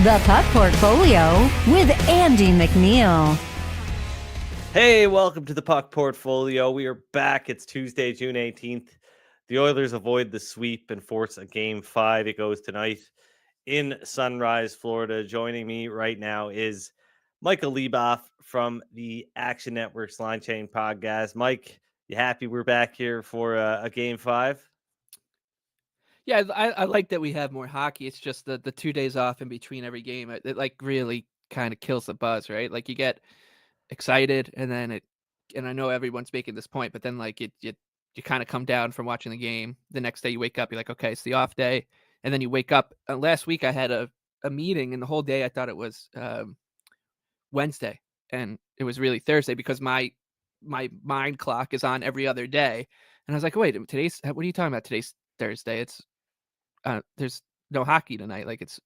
The Puck Portfolio with Andy MacNeil. Hey, welcome to the Puck Portfolio. We are back. It's Tuesday, June 18th. The Oilers avoid the sweep and force a game 5. It goes tonight in Sunrise, Florida. Joining me right now is Michael Leboff from the Action Network's Line Chain podcast. Mike, you happy we're back here for a game 5? Yeah, I like that we have more hockey. It's just the 2 days off in between every game. It like really kind of kills the buzz, right? Like you get excited and then and I know everyone's making this point, but then like you kind of come down from watching the game. The next day you wake up, you're like, okay, it's the off day, and then you wake up. Last week I had a meeting, and the whole day I thought it was Wednesday, and it was really Thursday because my mind clock is on every other day, and I was like, wait, today's what are you talking about? Today's Thursday. There's no hockey tonight. Like it's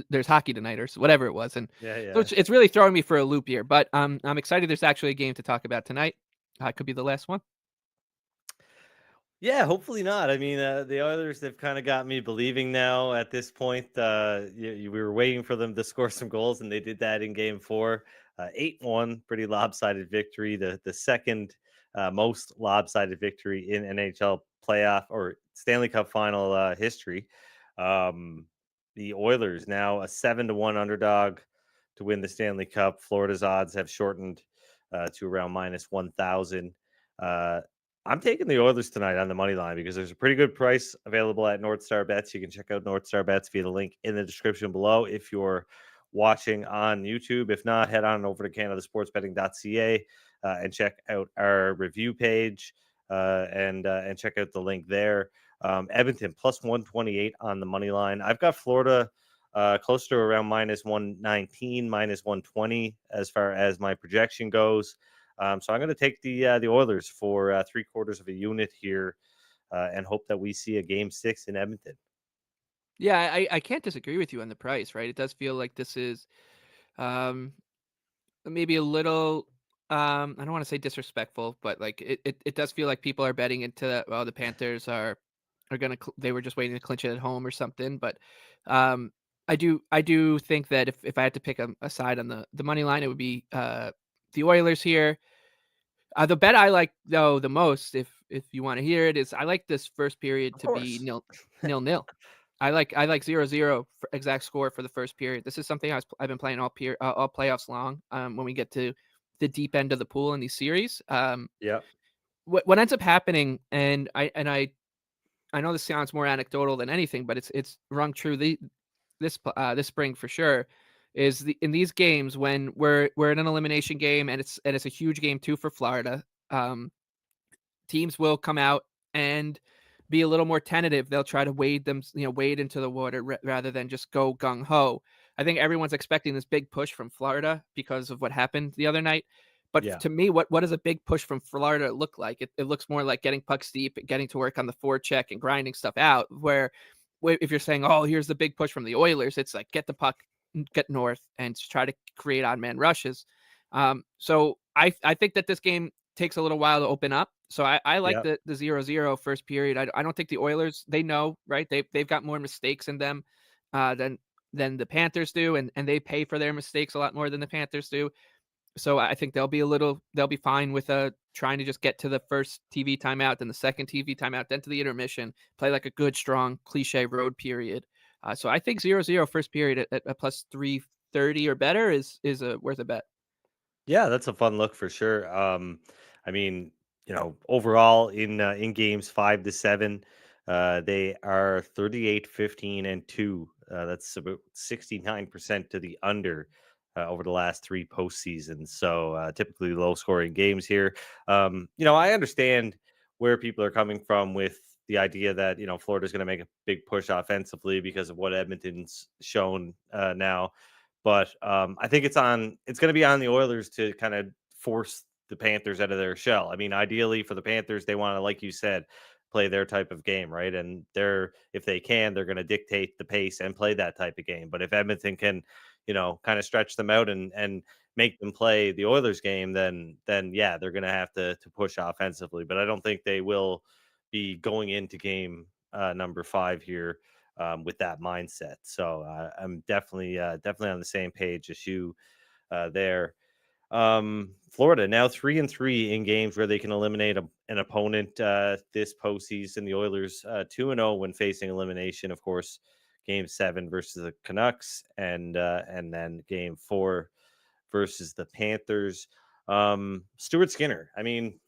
there's hockey tonight or whatever it was, and so Yeah. it's really throwing me for a loop here. But I'm excited. There's actually a game to talk about tonight. It could be the last one. Yeah, hopefully not. I mean, the Oilers have kind of got me believing now at this point. We were waiting for them to score some goals, and they did that in Game 4. 8-1, pretty lopsided victory. The second most lopsided victory in NHL playoff or Stanley Cup final history. The Oilers now a 7-1 underdog to win the Stanley Cup. Florida's odds have shortened to around minus 1,000. I'm taking the Oilers tonight on the money line because there's a pretty good price available at NorthStar Bets. You can check out NorthStar Bets via the link in the description below if you're watching on YouTube. If not, head on over to canadasportsbetting.ca and check out our review page and check out the link there. Edmonton plus 128 on the money line. I've got Florida close to around minus 119, minus 120 as far as my projection goes. So I'm going to take the Oilers for 3/4 of a unit here and hope that we see a game 6 in Edmonton. Yeah, I can't disagree with you on the price. Right, it does feel like this is um, maybe a little. I don't want to say disrespectful, but like it does feel like people are betting into that. Well, the Panthers are gonna. They were just waiting to clinch it at home or something. But um, I do think that if I had to pick a side on the money line, it would be the Oilers here. The bet I like though the most, if you want to hear it, is I like this first period Of to be course. nil. I like 0-0 for exact score for the first period. This is something I've been playing all playoffs long. When we get to the deep end of the pool in these series, Yeah. what ends up happening, and I know this sounds more anecdotal than anything, but it's rung true. This spring for sure is in these games when we're in an elimination game, and it's a huge game too for Florida. Um, Teams will come out and be a little more tentative. They'll try to wade into the water rather than just go gung ho. I think everyone's expecting this big push from Florida because of what happened the other night. But Yeah. to me, what does a big push from Florida look like? It looks more like getting pucks deep, getting to work on the forecheck and grinding stuff out. Where if you're saying, oh, here's the big push from the Oilers, it's like get the puck, get north, and try to create odd man rushes. So I think that this game takes a little while to open up. So I like Yeah. the 0-0 first period. I don't think the Oilers, they know, right? They've got more mistakes in them than the Panthers do, and they pay for their mistakes a lot more than the Panthers do. So I think they'll be fine with trying to just get to the first TV timeout, then the second TV timeout, then to the intermission, play like a good, strong, cliche road period. So I think 0-0 first period at plus 330 or better is worth a bet. Yeah, that's a fun look for sure. I mean, overall in games 5 to 7, they are 38, 15, and 2. That's about 69% to the under over the last 3 postseasons. So typically low scoring games here. I understand where people are coming from with the idea that Florida's going to make a big push offensively because of what Edmonton's shown now. But I think it's going to be on the Oilers to kind of force the Panthers out of their shell. I mean, ideally for the Panthers, they want to, like you said, play their type of game, right? And if they can, they're going to dictate the pace and play that type of game. But if Edmonton can, kind of stretch them out and make them play the Oilers game, then yeah, they're going to have to push offensively. But I don't think they will be going into game number 5 here with that mindset. So I'm definitely on the same page as you there. Florida now 3-3 in games where they can eliminate an opponent this postseason. The Oilers 2-0 when facing elimination, of course. Game 7 versus the Canucks, and then Game 4 versus the Panthers. Stuart Skinner, I mean,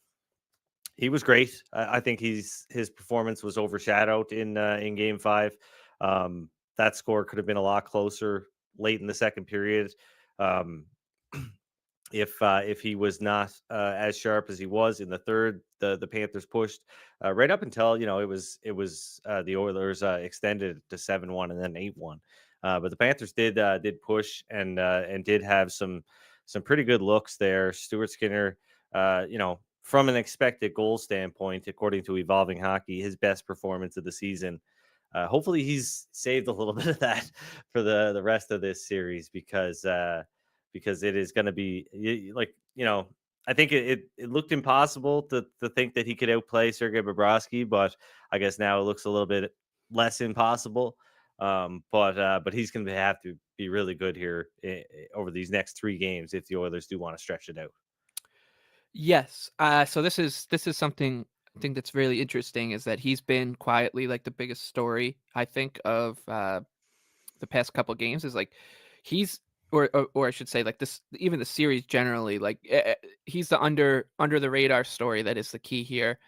he was great. I think his performance was overshadowed in Game 5. That score could have been a lot closer late in the second period. Um, if he was not as sharp as he was in the third, the Panthers pushed right up until it was the Oilers extended to 7-1 and then 8-1. But the Panthers did push and did have some pretty good looks there. Stuart Skinner, from an expected goal standpoint, according to Evolving Hockey, his best performance of the season. Hopefully, he's saved a little bit of that for the rest of this series because it is going to be I think it looked impossible to think that he could outplay Sergei Bobrovsky, but I guess now it looks a little bit less impossible. But he's going to have to be really good here over these next 3 games if the Oilers do want to stretch it out. Yes. So this is something I think that's really interesting, is that he's been quietly like the biggest story, I think, of the past couple games. Is like he's or I should say, like, this, even the series generally, like, he's the under the radar story that is the key here.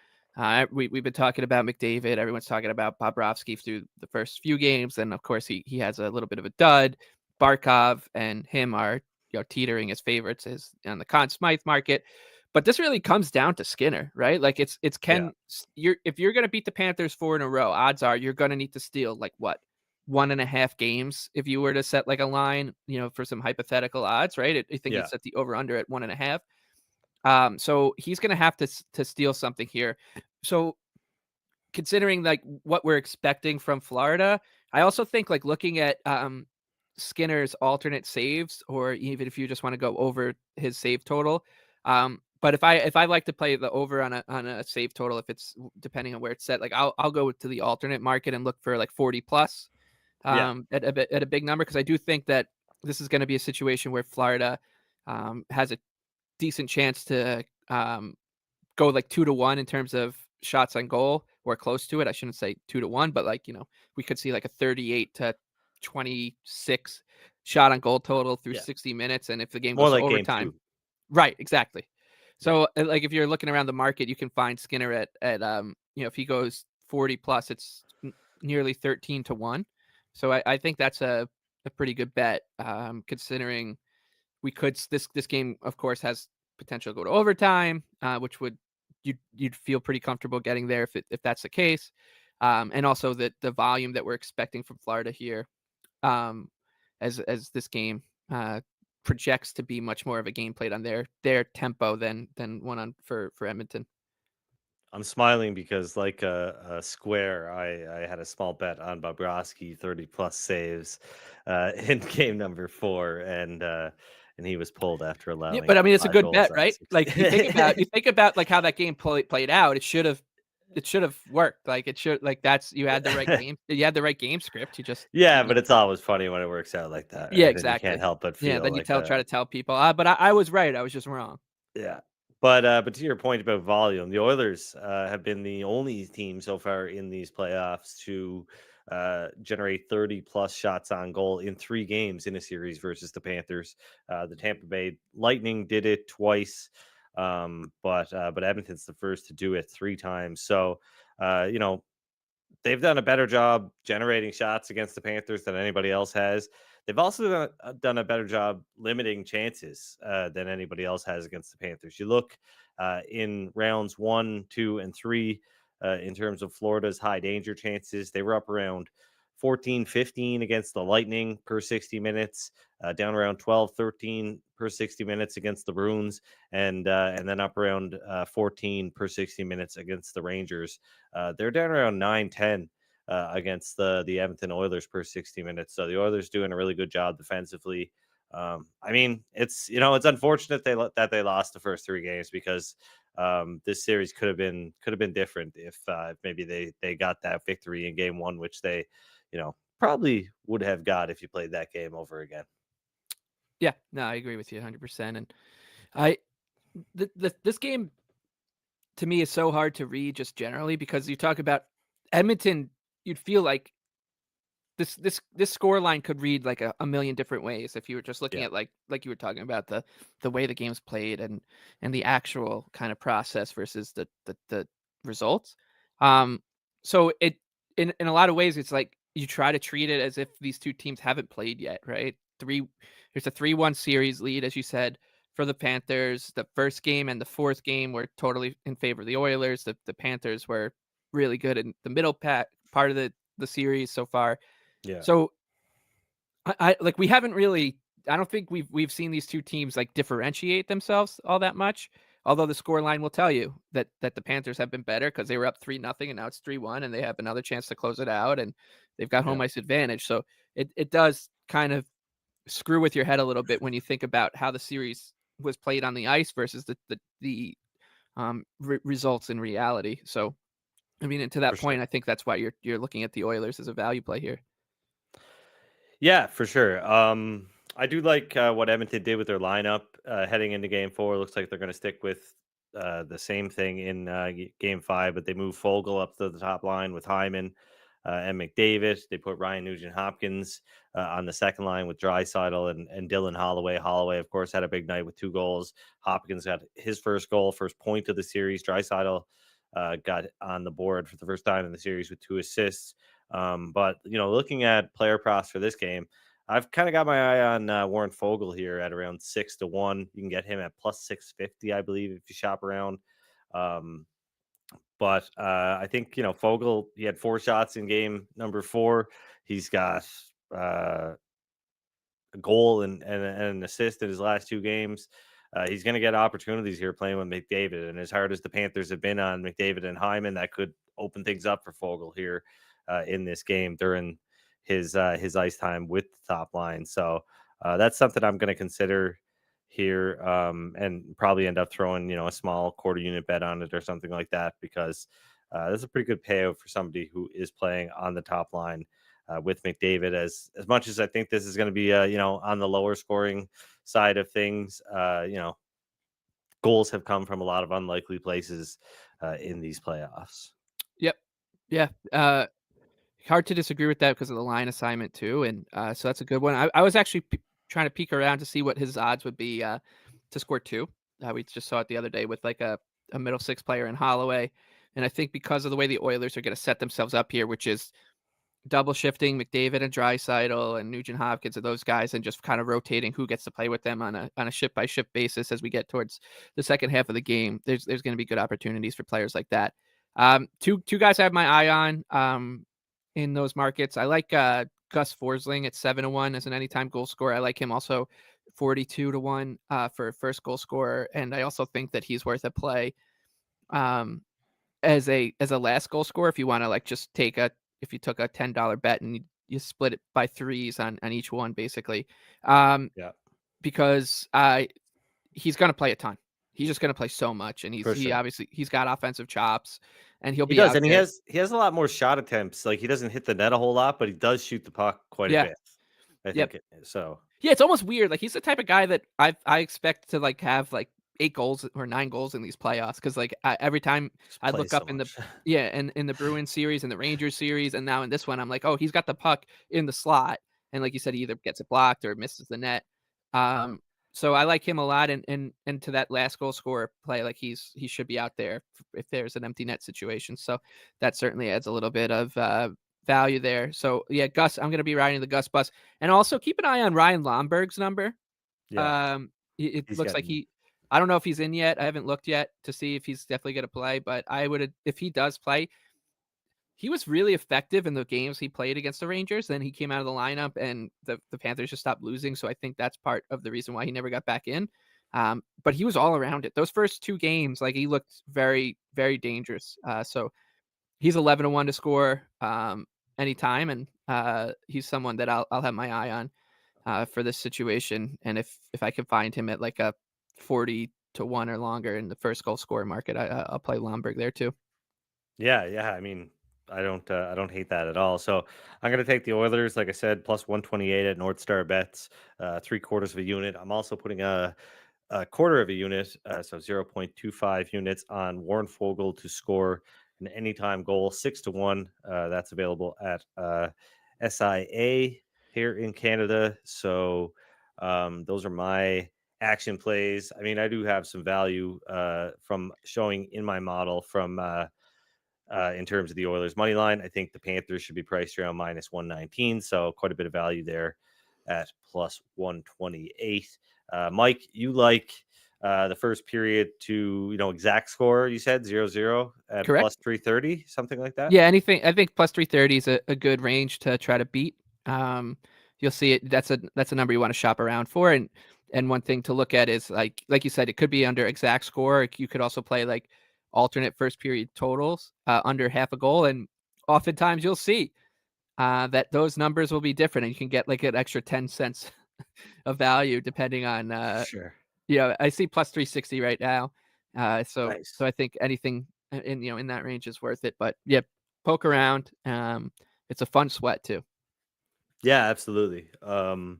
We've been talking about McDavid. Everyone's talking about Bobrovsky through the first few games, and of course he has a little bit of a dud. Barkov and him are teetering as favorites as on the Conn Smythe market. But this really comes down to Skinner, right? Like, it's Yeah. if you're going to beat the Panthers 4 in a row, odds are you're going to need to steal, like, what, 1.5 games if you were to set like a line, for some hypothetical odds, right? I think you Yeah. set the over under at 1.5. So he's going to have to steal something here. So considering like what we're expecting from Florida, I also think, like, looking at Skinner's alternate saves, or even if you just want to go over his save total. But if I like to play the over on a save total, if it's depending on where it's set, like, I'll go to the alternate market and look for like 40 plus Yeah. at a big number, because I do think that this is going to be a situation where Florida has a decent chance to go like 2-1 in terms of shots on goal, or close to it. I shouldn't say 2-1, but, like, we could see like a 38-26 shot on goal total through Yeah. 60 minutes. And if the game More goes to like Game overtime, 2. right, exactly. So like, if you're looking around the market, you can find Skinner at if he goes 40 plus, it's nearly 13-1. So I think that's a pretty good bet, considering we could this game, of course, has potential to go to overtime, which would you'd feel pretty comfortable getting there if that's the case, and also the volume that we're expecting from Florida here, as this game projects to be much more of a game played on their tempo than one on for Edmonton. I'm smiling because, like a square, I had a small bet on Bobrovsky 30 plus saves in game number 4, and he was pulled after Yeah, allowing but I mean, it's a 5 good goals bet, on right? 6. Like, you think about like how that game played out. It should have worked. Like, it should, like, that's you had the right game. You had the right game script. You just Yeah, but it's always funny when it works out like that, yeah, right? And you can't exactly. help but Yeah, feel then you like try to tell people, but I was right. I was just wrong. yeah. But to your point about volume, the Oilers have been the only team so far in these playoffs to generate 30 plus shots on goal in 3 games in a series versus the Panthers. The Tampa Bay Lightning did it twice, but Edmonton's the first to do it 3 times. So they've done a better job generating shots against the Panthers than anybody else has. They've also done a better job limiting chances than anybody else has against the Panthers. You look in rounds 1, 2, and 3 in terms of Florida's high danger chances. They were up around 14, 15 against the Lightning per 60 minutes, down around 12, 13 per 60 minutes against the Bruins, and then up around 14 per 60 minutes against the Rangers. They're down around 9, 10 against the Edmonton Oilers per 60 minutes. So the Oilers doing a really good job defensively. I mean, it's unfortunate that they lost the first 3 games, because this series could have been different if maybe they got that victory in game 1, which they probably would have got if you played that game over again. Yeah, no, I agree with you 100%. And I this game to me is so hard to read just generally because you talk about Edmonton, you'd feel like this score line could read like a million different ways if you were just looking Yeah, at like you were talking about the way the game's played and the actual kind of process versus the results. So it in a lot of ways it's like you try to treat it as if these two teams haven't played yet, right? There's a 3-1 series lead, as you said, for the Panthers. The first game and the fourth game were totally in favor of the Oilers. The Panthers were really good in the middle part of the series so far. yeah, So I like we haven't really I don't think we've seen these two teams like differentiate themselves all that much. Although the score line will tell you that the Panthers have been better because they were up 3-0 and now it's 3-1 and they have another chance to close it out and they've got yeah, home ice advantage. So it does kind of screw with your head a little bit when you think about how the series was played on the ice versus the results in reality. So I mean, and to for that sure. point, I think that's why you're looking at the Oilers as a value play here. Yeah, for sure. I do like what Edmonton did with their lineup heading into Game 4. Looks like they're going to stick with the same thing in Game 5, but they move Fogle up to the top line with Hyman and McDavid. They put Ryan Nugent-Hopkins on the second line with Draisaitl and Dylan Holloway. Holloway, of course, had a big night with 2 goals. Hopkins got his first goal, first point of the series. Draisaitl got on the board for the first time in the series with 2 assists. But looking at player props for this game, I've kind of got my eye on Warren Fogle here at around 6-1. You can get him at plus 650, I believe, if you shop around. Um, but I think Fogle. He had 4 shots in game number 4. He's got a goal and an assist in his last 2 games. He's going to get opportunities here playing with McDavid, and as hard as the Panthers have been on McDavid and Hyman, that could open things up for Fogle here in this game during his ice time with the top line. So that's something I'm going to consider here, and probably end up throwing a small quarter unit bet on it or something like that because that's a pretty good payout for somebody who is playing on the top line with McDavid. As much as I think this is going to be on the lower scoring side of things, goals have come from a lot of unlikely places in these playoffs. Yep. Yeah. Hard to disagree with that because of the line assignment too, and so that's a good one. I was actually trying to peek around to see what his odds would be to score 2. We just saw it the other day with like a middle 6 player in Holloway, and I think because of the way the Oilers are going to set themselves up here, which is double shifting McDavid and Draisaitl and Nugent Hopkins and those guys, and just kind of rotating who gets to play with them on a ship by ship basis as we get towards the second half of the game. There's going to be good opportunities for players like that. Two guys I have my eye on in those markets. I like Gus Forsling at 7-1 as an anytime goal scorer. I like him also 42-1 for first goal scorer, and I also think that he's worth a play as a last goal scorer if you want to like just if you took a $10 bet and you split it by threes on each one basically. Yeah, Because he's going to play a ton. He's just going to play so much, and for he sure. obviously he's got offensive chops, and he'll He be does, out and he there. has a lot more shot attempts. Like he doesn't hit the net a whole lot, but he does shoot the puck quite a Yeah. bit. I Yep. think so. Yeah, it's almost weird. Like he's the type of guy that I expect to like have like 8 goals or 9 goals in these playoffs because like every time Just I plays look so up much. and in the Bruins series and the Rangers series and now in this one I'm like, oh, he's got the puck in the slot, and like you said, he either gets it blocked or misses the net. Um, so I like him a lot, and to that last goal scorer play, like he should be out there if there's an empty net situation. So that certainly adds a little bit of value there. So yeah, Gus, I'm going to be riding the Gus bus. And also keep an eye on Ryan Lomberg's number. Yeah, It he's looks like getting I don't know if he's in yet. I haven't looked yet to see if he's definitely going to play, but if he does play, he was really effective in the games he played against the Rangers. Then he came out of the lineup and the Panthers just stopped losing. So I think that's part of the reason why he never got back in. But he was all around it. Those first 2 games, like he looked very, very dangerous. So he's 11-1 to score anytime, and he's someone that I'll have my eye on for this situation. And if I can find him at like a 40-1 or longer in the first goal scorer market, I'll play Lomberg there too. Yeah. I mean, I don't hate that at all. So I'm going to take the Oilers, like I said, plus 128 at NorthStar Bets, 3/4 of a unit. I'm also putting a quarter of a unit, so 0.25 units on Warren Fogle to score an anytime goal, 6-1. That's available at SIA here in Canada. So those are my action plays. I mean, I do have some value from showing in my model from in terms of the Oilers money line. I think the Panthers should be priced around minus 119. So quite a bit of value there at plus 128. Mike, you like the first period to, exact score, you said 0-0 at Correct. plus 330, something like that? Yeah, anything. I think plus 330 is a good range to try to beat. You'll see it. That's a number you want to shop around for. And one thing to look at is like you said, it could be under exact score. You could also play like alternate first period totals under half a goal, and oftentimes you'll see that those numbers will be different, and you can get like an extra 10 cents of value depending on. Sure. I see plus 360 right now. So Nice. I think anything in that range is worth it. But yeah, poke around. It's a fun sweat too. Yeah, absolutely. How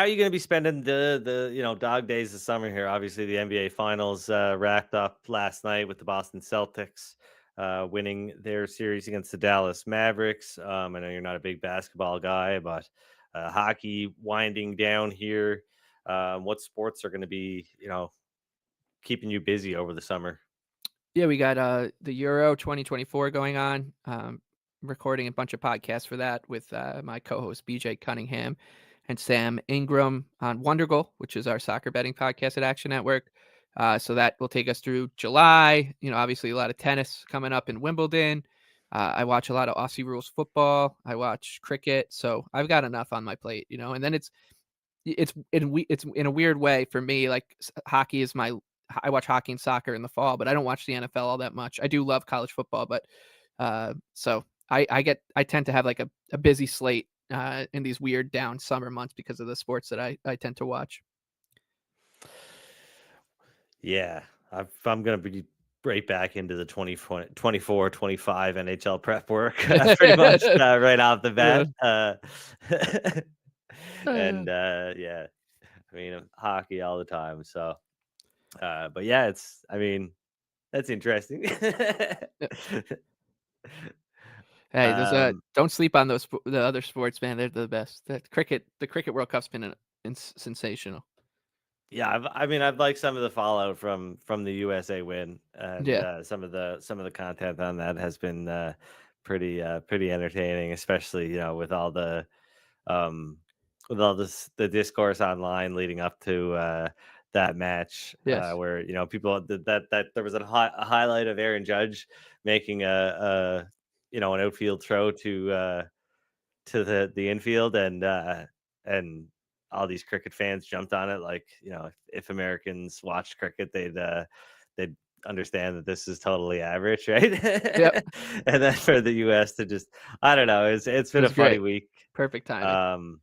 are you going to be spending the dog days of summer here? Obviously, the NBA Finals wrapped up last night with the Boston Celtics winning their series against the Dallas Mavericks. I know you're not a big basketball guy, but hockey winding down here. What sports are going to be keeping you busy over the summer? Yeah, we got the Euro 2024 going on. Recording a bunch of podcasts for that with my co-host BJ Cunningham and Sam Ingram on Wondergoal, which is our soccer betting podcast at Action Network. So that will take us through July. Obviously a lot of tennis coming up in Wimbledon. I watch a lot of Aussie rules football. I watch cricket. So I've got enough on my plate, and then it's in a weird way for me. Like hockey is I watch hockey and soccer in the fall, but I don't watch the NFL all that much. I do love college football, but so I tend to have like a busy slate in these weird down summer months because of the sports that I tend to watch. Yeah, I'm going to be right back into the 24, 25 NHL prep work pretty much right off the bat. And yeah, I mean, hockey all the time. So, but yeah, that's interesting. Hey, um, don't sleep on the other sports, man. They're the best. The cricket World Cup's been sensational. yeah, I've liked some of the fallout from the USA win, and Yeah. some of the content on that has been pretty entertaining, especially um, with all the discourse online leading up to that match, Yes. where people that there was a highlight of Aaron Judge making an outfield throw to the infield, and all these cricket fans jumped on it. Like, if Americans watched cricket, they'd understand that this is totally average, right? Yep. And then for the US to just, I don't know, it's It been a was funny great. week. Perfect timing.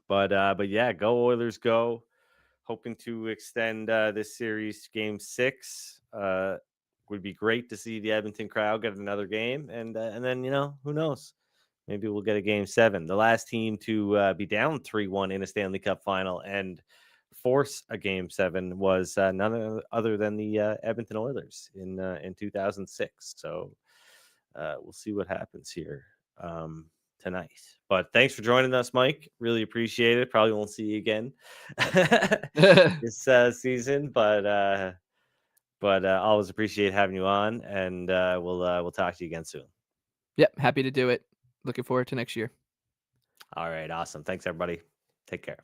But yeah, go Oilers, go. Hoping to extend this series to game 6. Would be great to see the Edmonton crowd get another game, and then who knows, maybe we'll get a game 7. The last team to be down 3-1 in a Stanley Cup final and force a game 7 was none other than the Edmonton Oilers in 2006. So we'll see what happens here tonight. But thanks for joining us, Mike. Really appreciate it. Probably won't see you again this season, but always appreciate having you on, and we'll talk to you again soon. Yep. Happy to do it. Looking forward to next year. All right, awesome. Thanks, everybody. Take care.